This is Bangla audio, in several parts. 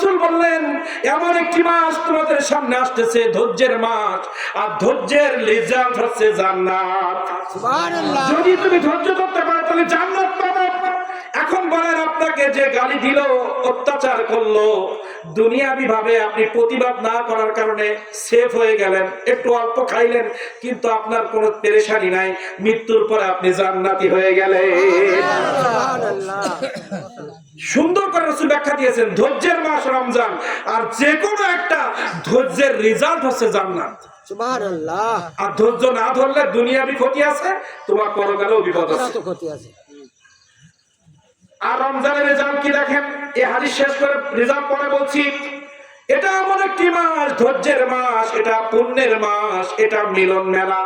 রাসূল বললেন এমন একটি মাস তোমাদের সামনে আসতেছে ধৈর্যের মাস, আর ধৈর্যের রেজাল্ট হচ্ছে জান্নাত। সুবহানাল্লাহ। যদি তুমি ধৈর্য ধরতে পারো তাহলে জান্নাত পাবে। এখন বলেন আপনাকে যে গালি দিল, অত্যাচার করলো, দুনিয়াবি ভাবে আপনি প্রতিবাদ না করার কারণে সেফ হয়ে গেলেন, একটু অল্প খাইলেন, কিন্তু আপনার কোনো পেরেশানি নাই, মৃত্যুর পরে আপনি জান্নাতি হয়ে গেলেন। সুন্দর করে রাসূল ব্যাখ্যা দিয়েছেন ধৈর্যের মাস রমজান, আর যে কোনো একটা ধৈর্যের রেজাল্ট হচ্ছে জান্নাত। সুবহানাল্লাহ। আর ধৈর্য না ধরলে দুনিয়াবি ক্ষতি আছে, তোমার পরকালেও বিপদ আছে। আর রমজানের রেজাল্ট কি দেখেন, এই হাদিস শেষ করে রেজাল্ট পরে বলছি, এটা এমন একটি মাস, ধৈর্যের মাস, এটা পুণ্যের মাস, এটা মিলন মেলা,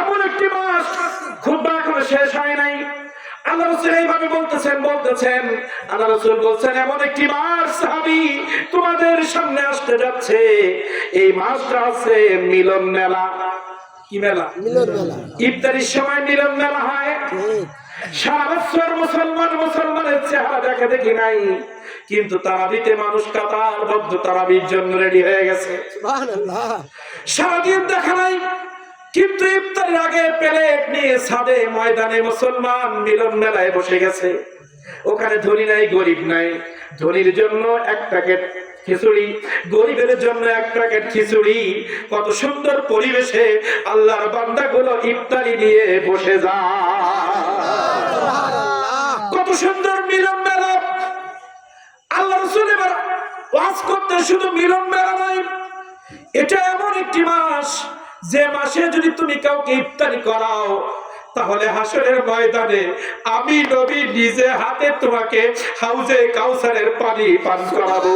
এমন একটি মাস। খুতবা এখনো শেষ হয় নাই, আল্লাহ রাসূল এইভাবে বলতেছেন আল্লাহ রাসূল বলছেন এমন একটি মাস সাহাবী তোমাদের সামনে আসতে যাচ্ছে, এই মাসটা আছে মিলন মেলা। কি মেলা? মিলন মেলা। ইফতারির সময় মিলন মেলা হয়। সারা বছর মুসলমানের চেহারা দেখে দেখি নাই, কিন্তু তারাবিতে মানুষ কাতারবদ্ধ তারাবির জন্য রেডি হয়ে গেছে। সুবহানাল্লাহ। সারাদিন দেখা নাই, কিন্তু ইফতারের আগে প্লেট নিয়ে ছাদে ময়দানে মুসলমান মিলন মেলায় বসে গেছে। ওখানে ধনী নাই গরিব নাই, ধনীর জন্য এক প্যাকেট খিচুড়ি, গরিবের জন্য এক প্যাকেট খিচুড়ি। কত সুন্দর পরিবেশে আল্লাহর বান্দাগুলো ইফতারি দিয়ে বসে যায়, কত সুন্দর মিলন মেলা। আল্লাহ রাসূল এবার ওয়াজ করতে শুধু মিলন মেলা নয়, এটা এমন একটি মাস যে মাসে যদি তুমি কাউকে ইফতারি করাও, তাহলে হাসরের ময়দানে আমি নবী নিজে হাতে তোমাকে হাউজে কাউসারের পানি পান করাবো।